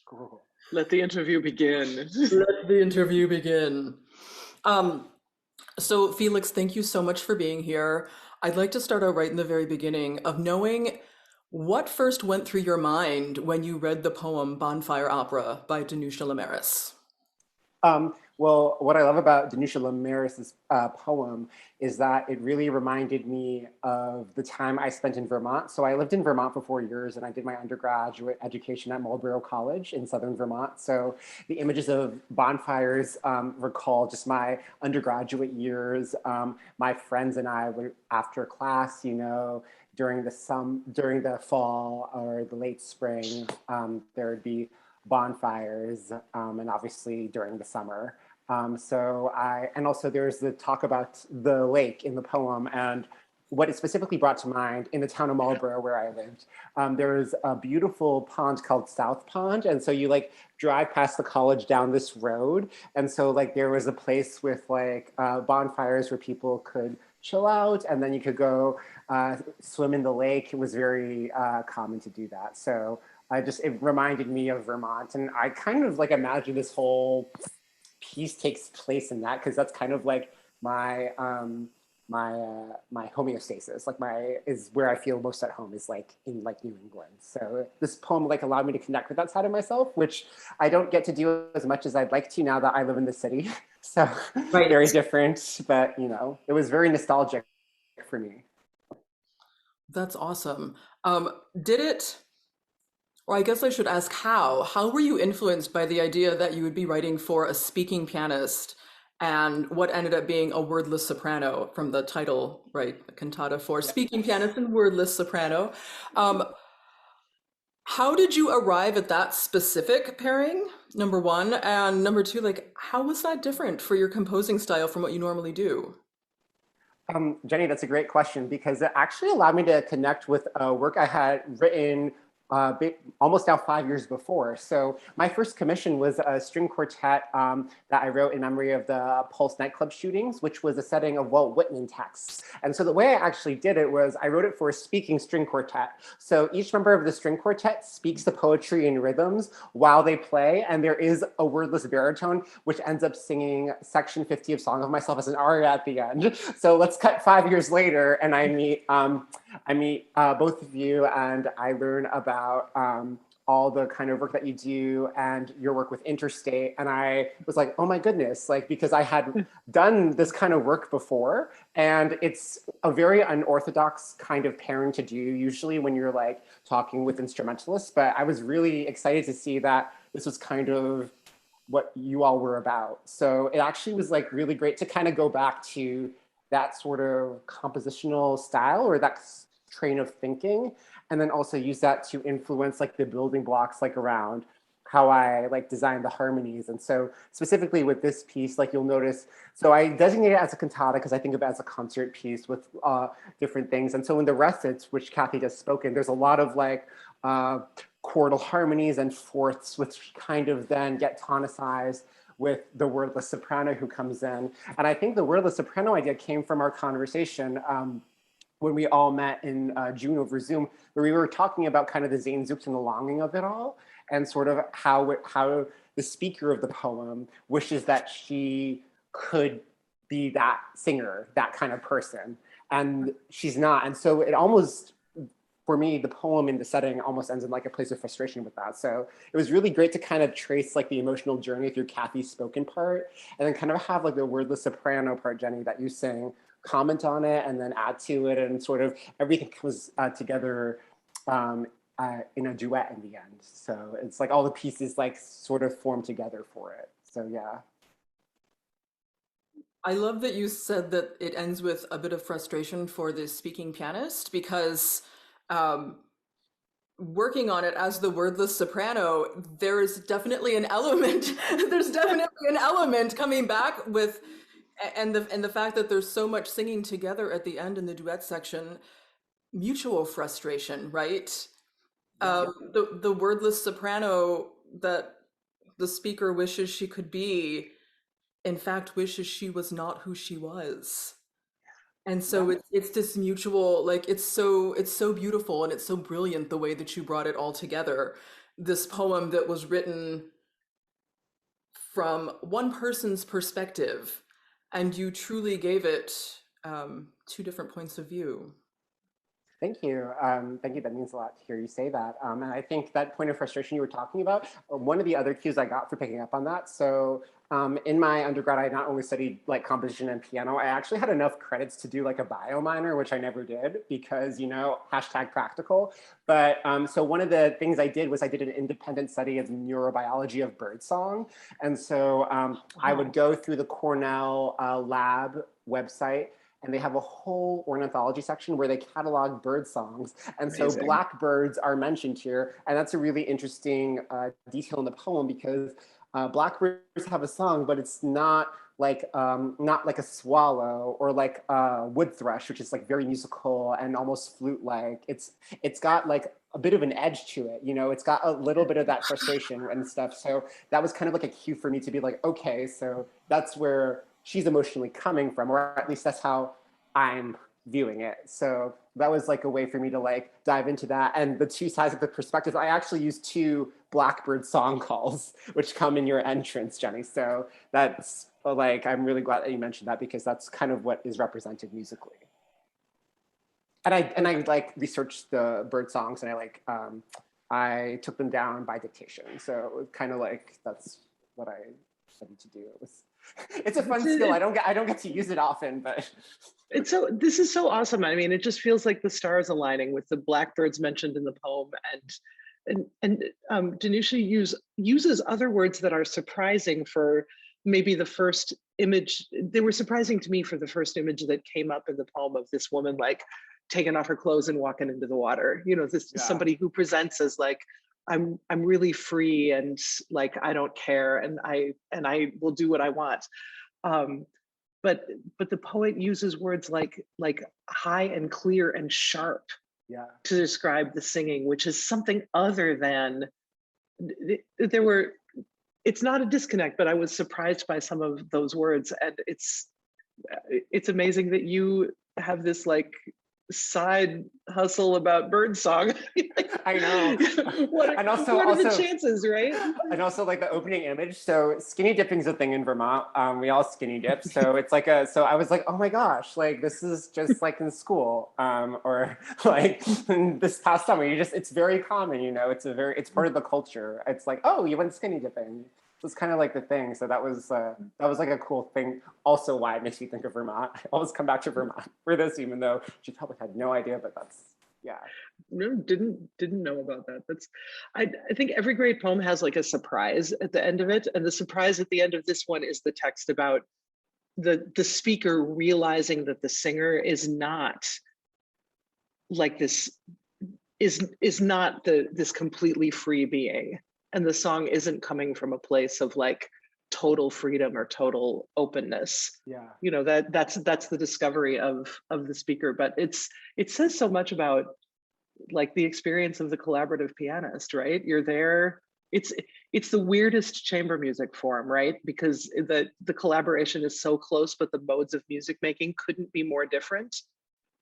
Cool. Let the interview begin. Let the interview begin. Um, so Felix, thank you so much for being here. I'd like to start out right in the very beginning of knowing what first went through your mind when you read the poem Bonfire Opera by Danusha Lamaris. Well, what I love about Danusha Lamaris' poem is that it really reminded me of the time I spent in Vermont. So I lived in Vermont for 4 years and I did my undergraduate education at Marlborough College in southern Vermont. So the images of bonfires recall just my undergraduate years. My friends and I would, after class, during the fall or the late spring, there would be bonfires, and obviously during the summer. And also there's the talk about the lake in the poem, and what it specifically brought to mind in the town of Marlborough where I lived. There's a beautiful pond called South Pond. And so you like drive past the college down this road. And so like there was a place with like bonfires where people could chill out, and then you could go swim in the lake. It was very common to do that. So it reminded me of Vermont. And I kind of like imagine this whole piece takes place in that, because that's kind of like my my homeostasis, like my is where I feel most at home, is like in like New England. So this poem like allowed me to connect with that side of myself, which I don't get to do as much as I'd like to now that I live in the city. So Right. very different, but it was very nostalgic for me. That's awesome. Did it, or I guess I should ask how were you influenced by the idea that you would be writing for a speaking pianist and what ended up being a wordless soprano from the title, right? A cantata for Yeah. speaking pianist and wordless soprano. Um, how did you arrive at that specific pairing, number one? And number two, like, how was that different for your composing style from what you normally do? Jenny, that's a great question, because it actually allowed me to connect with work I had written almost now 5 years before. So my first commission was a string quartet that I wrote in memory of the Pulse nightclub shootings, which was a setting of Walt Whitman texts. And so the way I actually did it was I wrote it for a speaking string quartet. So each member of the string quartet speaks the poetry in rhythms while they play, and there is a wordless baritone, which ends up singing section 50 of Song of Myself as an aria at the end. So let's cut 5 years later, and I meet both of you, and I learn about all the kind of work that you do and your work with Interstate. And I was like, oh my goodness, like, because I had done this kind of work before, and it's a very unorthodox kind of pairing to do usually when you're like talking with instrumentalists. But I was really excited to see that this was kind of what you all were about. So it actually was like really great to kind of go back to that sort of compositional style, or that train of thinking, and then also use that to influence like the building blocks like around how I like design the harmonies. And so specifically with this piece, like you'll notice, so I designate it as a cantata because I think of it as a concert piece with different things. And so in the recits, which Kathy just spoken, there's a lot of like chordal harmonies and fourths, which kind of then get tonicized with the wordless soprano who comes in. And I think the wordless soprano idea came from our conversation when we all met in June over Zoom, where we were talking about kind of the Sehnsucht and the longing of it all, and sort of how the speaker of the poem wishes that she could be that singer, that kind of person, and she's not. And so it almost, for me, the poem in the setting almost ends in like a place of frustration with that. So it was really great to kind of trace like the emotional journey through Kathy's spoken part, and then kind of have like the wordless soprano part, Jenny, that you sing, comment on it, and then add to it, and sort of everything comes together in a duet in the end. So it's like all the pieces like sort of form together for it. So yeah. I love that you said that it ends with a bit of frustration for the speaking pianist because um, working on it as the wordless soprano, there is definitely an element. There's definitely an element coming back with, and the fact that there's so much singing together at the end in the duet section, mutual frustration, right? Yeah. The wordless soprano that the speaker wishes she could be, in fact, wishes she was not who she was. And so Yeah. it's this mutual, like it's so beautiful and it's so brilliant the way that you brought it all together. this poem that was written from one person's perspective, and you truly gave it two different points of view. Thank you. Thank you. That means a lot to hear you say that. And I think that point of frustration you were talking about, one of the other cues I got for picking up on that. So in my undergrad, I not only studied like composition and piano, I actually had enough credits to do like a bio minor, which I never did because, you know, hashtag practical. But so one of the things I did was I did an independent study of neurobiology of birdsong. And so I would go through the Cornell lab website, and they have a whole ornithology section where they catalog bird songs. And Amazing. So blackbirds are mentioned here. And that's a really interesting detail in the poem because blackbirds have a song, but it's not like a swallow or like a wood thrush, which is like very musical and almost flute-like. It's got like a bit of an edge to it, you know, it's got a little bit of that frustration and stuff. So that was kind of like a cue for me to be like, okay, so that's where she's emotionally coming from, or at least that's how I'm viewing it. So that was like a way for me to like dive into that. And the two sides of the perspectives, I actually used two Blackbird song calls, which come in your entrance, Jenny. So that's like, I'm really glad that you mentioned that because that's kind of what is represented musically. And I like researched the bird songs and I took them down by dictation. So it was kind of like, that's what I studied to do. It's a fun skill. I don't get to use it often, but this is so awesome. I mean, it just feels like the stars aligning with the blackbirds mentioned in the poem, and Danusha uses other words that are surprising for maybe the first image. They were surprising to me for the first image that came up in the poem of this woman like taking off her clothes and walking into the water. You know, this somebody who presents as like, I'm really free and like I don't care and I will do what I want. But the poet uses words like high and clear and sharp to describe the singing, which is something other than it's not a disconnect, but I was surprised by some of those words. And it's amazing that you have this like side hustle about birdsong. I know. what are the chances, right? And also like the opening image. So skinny dipping is a thing in Vermont. We all skinny dip. So it's like so I was like, oh my gosh, like this is just like in school or like this past summer, it's very common, you know, it's part of the culture. It's like, oh, you went skinny dipping. It's kind of like the thing. So that was like a cool thing. Also why it makes me think of Vermont. I always come back to Vermont for this, even though she probably had no idea, but that's, yeah. No, didn't know about that. I think every great poem has like a surprise at the end of it. And the surprise at the end of this one is the text about the speaker realizing that the singer is not like this, is not this completely free being. And the song isn't coming from a place of like total freedom or total openness. Yeah. You know, that's the discovery of the speaker. But it says so much about like the experience of the collaborative pianist, right? You're there. It's the weirdest chamber music form, right? Because the collaboration is so close, but the modes of music making couldn't be more different.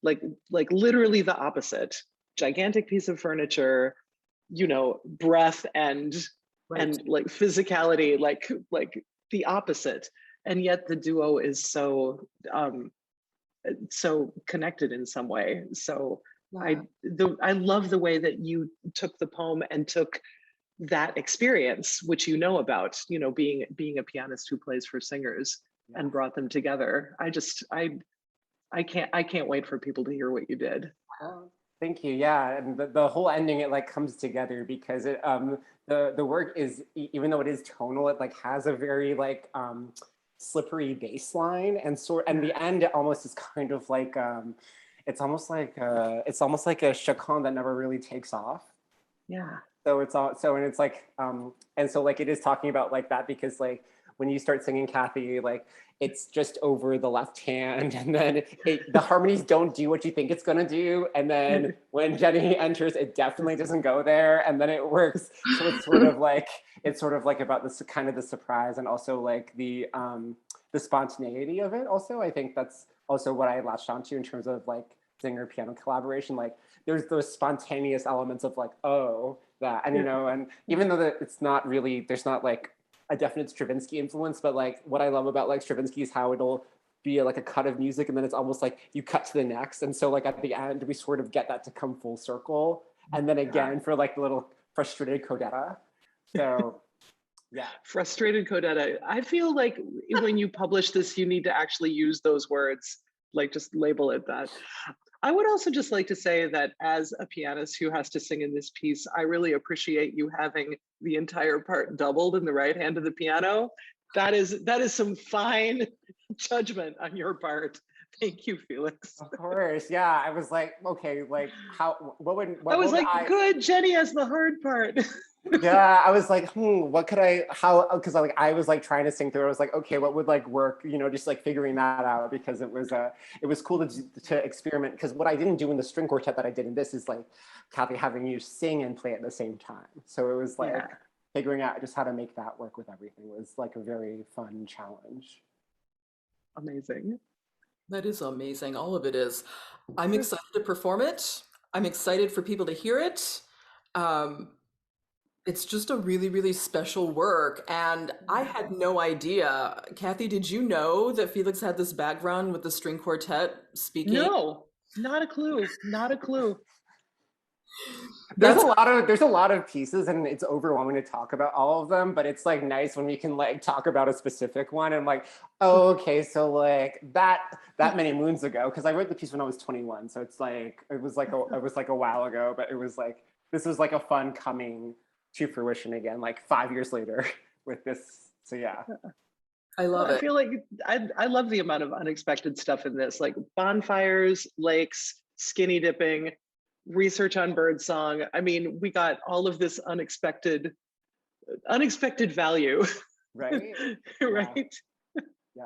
Like literally the opposite. Gigantic piece of furniture, you know, breath and like physicality, like the opposite. And yet the duo is so connected in some way. So I love the way that you took the poem and took that experience, which you know about, you know, being a pianist who plays for singers, and brought them together. I can't wait for people to hear what you did. Thank you. Yeah, and the whole ending, it like comes together because it the work is, even though it is tonal, it like has a very like slippery bass line, and the end it almost is kind of like it's almost like a chaconne that never really takes off. Yeah. So and it's like and so like it is talking about like that because like when you start singing, Kathy, like it's just over the left hand, and then the harmonies don't do what you think it's gonna do, and then when Jenny enters, it definitely doesn't go there, and then it works. So it's sort of like about this kind of the surprise, and also like the spontaneity of it. Also, I think that's also what I latched onto in terms of like singer piano collaboration. Like there's those spontaneous elements of like, oh, that. And, Yeah. and even though that it's not really, there's not like a definite Stravinsky influence, but like what I love about like Stravinsky is how it'll be like a cut of music and then it's almost like you cut to the next. And so like at the end, we sort of get that to come full circle. And then again for like the little frustrated codetta. So yeah. Frustrated codetta. I feel like when you publish this, you need to actually use those words, like just label it that. I would also just like to say that as a pianist who has to sing in this piece, I really appreciate you having the entire part doubled in the right hand of the piano. That is some fine judgment on your part. Thank you, Felix. Of course, yeah. I was like, okay, like I was like, good, Jenny has the hard part. Yeah, I was like, what could because like I was like trying to sing through it. I was like, okay, what would like work, just like figuring that out because it was cool to experiment because what I didn't do in the string quartet that I did in this is like Kathy having you sing and play at the same time. So it was like figuring out just how to make that work with everything was like a very fun challenge. Amazing. That is amazing. All of it is. I'm excited to perform it. I'm excited for people to hear it. It's just a really, really special work. And I had no idea. Kathy, did you know that Felix had this background with the string quartet speaking? No, not a clue. Not a clue. There's a lot of pieces and it's overwhelming to talk about all of them, but it's like nice when we can like talk about a specific one and like, oh, okay, so like that many moons ago, because I wrote the piece when I was 21. So it's like it was like a while ago, but it was like this was like a fun coming to fruition again, like 5 years later with this. So yeah. I love it. I feel like I love the amount of unexpected stuff in this, like bonfires, lakes, skinny dipping, research on birdsong. I mean, we got all of this unexpected value. Right? Right? Yeah.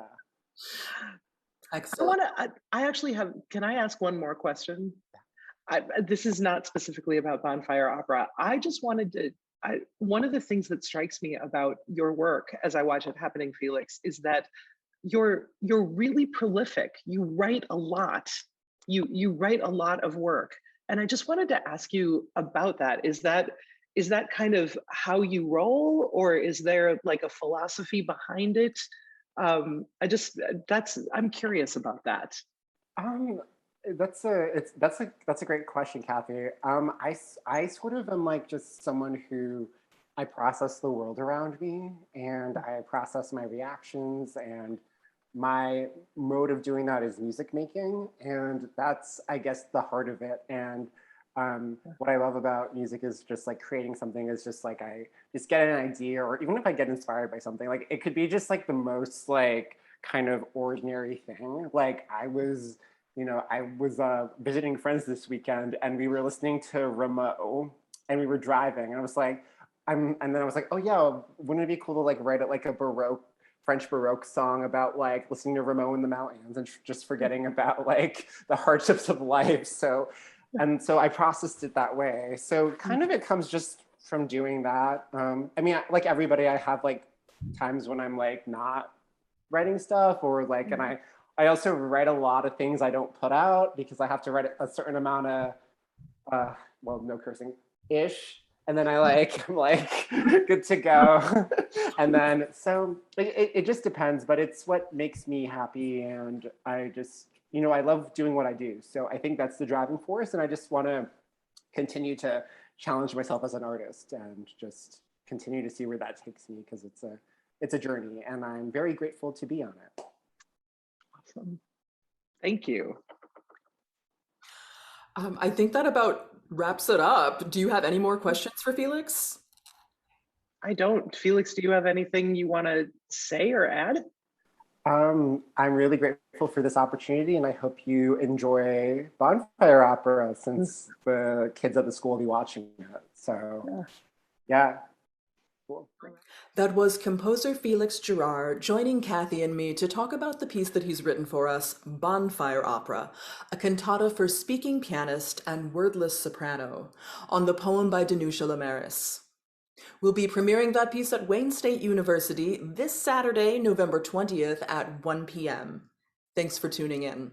Excellent. I actually have, can I ask one more question? This is not specifically about Bonfire Opera. I just wanted to, one of the things that strikes me about your work as I watch it happening, Felix, is that you're really prolific. You write a lot. You write a lot of work. And I just wanted to ask you about that. Is that kind of how you roll, or is there like a philosophy behind it? I'm curious about that. That's a great question, Kathy. I sort of am like just someone who I process the world around me and I process my reactions, and my mode of doing that is music making, and that's I guess the heart of it. And what I love about music is just like creating something is just like I just get an idea, or even if I get inspired by something, like it could be just like the most like kind of ordinary thing. Like I was visiting friends this weekend and we were listening to Rameau and we were driving and I was like, and then I was like, oh yeah, wouldn't it be cool to like write it like a French Baroque song about like listening to Rameau in the mountains and just forgetting about like the hardships of life. So I processed it that way. So kind of it comes just from doing that. I mean, like everybody, I have like times when I'm like not writing stuff, or like, and I also write a lot of things I don't put out because I have to write a certain amount of, well, no cursing, ish. And then I'm like, good to go. And then, so it just depends, but it's what makes me happy. And I just, I love doing what I do. So I think that's the driving force. And I just want to continue to challenge myself as an artist and just continue to see where that takes me, because it's a journey and I'm very grateful to be on it. Awesome. Thank you. I think that about wraps it up. Do you have any more questions for Felix? I don't. Felix, do you have anything you want to say or add? I'm really grateful for this opportunity, and I hope you enjoy Bonfire Opera since the kids at the school will be watching it. So, yeah. Cool. That was composer Felix Jarrar joining Kathy and me to talk about the piece that he's written for us, Bonfire Opera, a cantata for speaking pianist and wordless soprano, on the poem by Danusha Lemaris. We'll be premiering that piece at Wayne State University this Saturday, November 20th at 1 p.m. Thanks for tuning in.